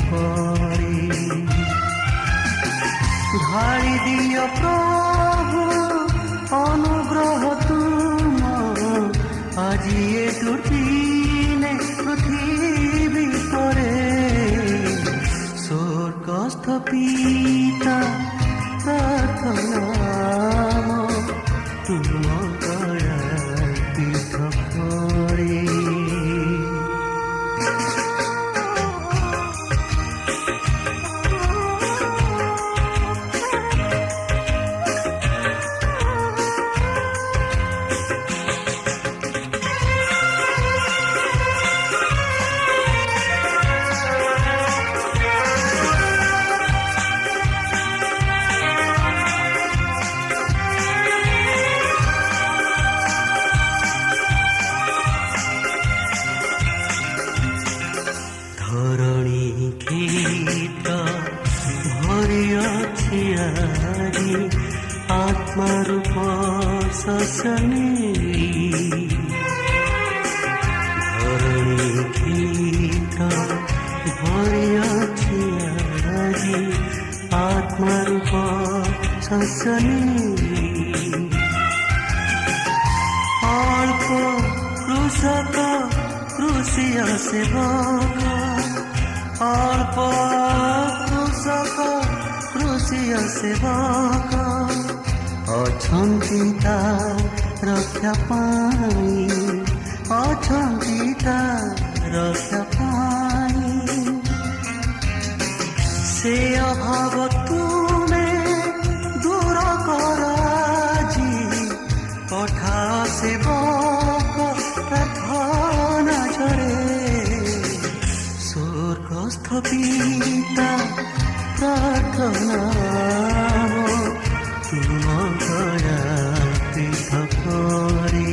পরে ধারি দিও প্রভু অনুগ্রহ তুম আজি এ দুর্দিনে পৃথিবী পরে স্বর্গস্থ পিতা প্রার্থনা তুম দয়াল পীঠ করে ধরণী ক্ষেত ভরে আছে আজি আত্মারূপ শোষণে ধরণী ক্ষেত ভরে আছে আজি আত্মারূপ শোষণে অল্প কৃষক কৃষিয় সেবক অল্প কৃষক কৃষিୟ সেবକ ଅଛନ୍ତି ତା ରକ୍ଷା ପାଇଁ ଅଛନ୍ତି ତା ରକ୍ଷା ପାଇଁ ସେ ଅଭାବ ତୁମେ ଦୂର କର ଆଜି ପଠାଅ ସେବକ ପ୍ରାର୍ଥନା ଝରେ স্বর্গস্থ পিতা প্রার্থনা তুম দয়াল পীঠ করে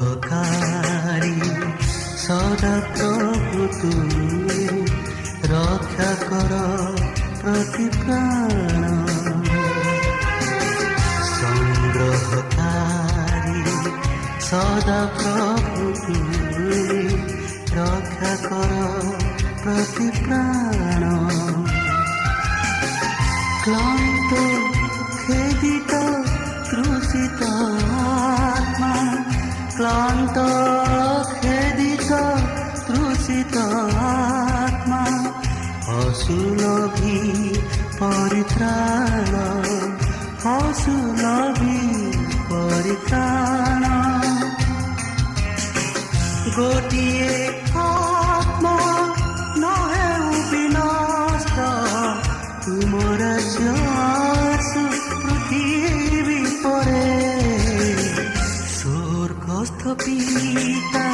সংগ্রহকারী সদা প্রভু তুমি রক্ষা কর প্রতি প্রাণ সংগ্রহকারী সদা প্রভু তুমি রক্ষা কর প্রতি প্রাণ ক্লান্ত খেদিত ক্রুশিত আত্মা ক্লান্ত খেদিত তৃষিত আত্মা অসুলভী পরিত্রাণ অসুলভী পরিত্রাণ গোটিয়ে আত্মা নহে বিনষ্ট তুমর যশু পৃথিবী পরে স্বর্গস্থ পিতা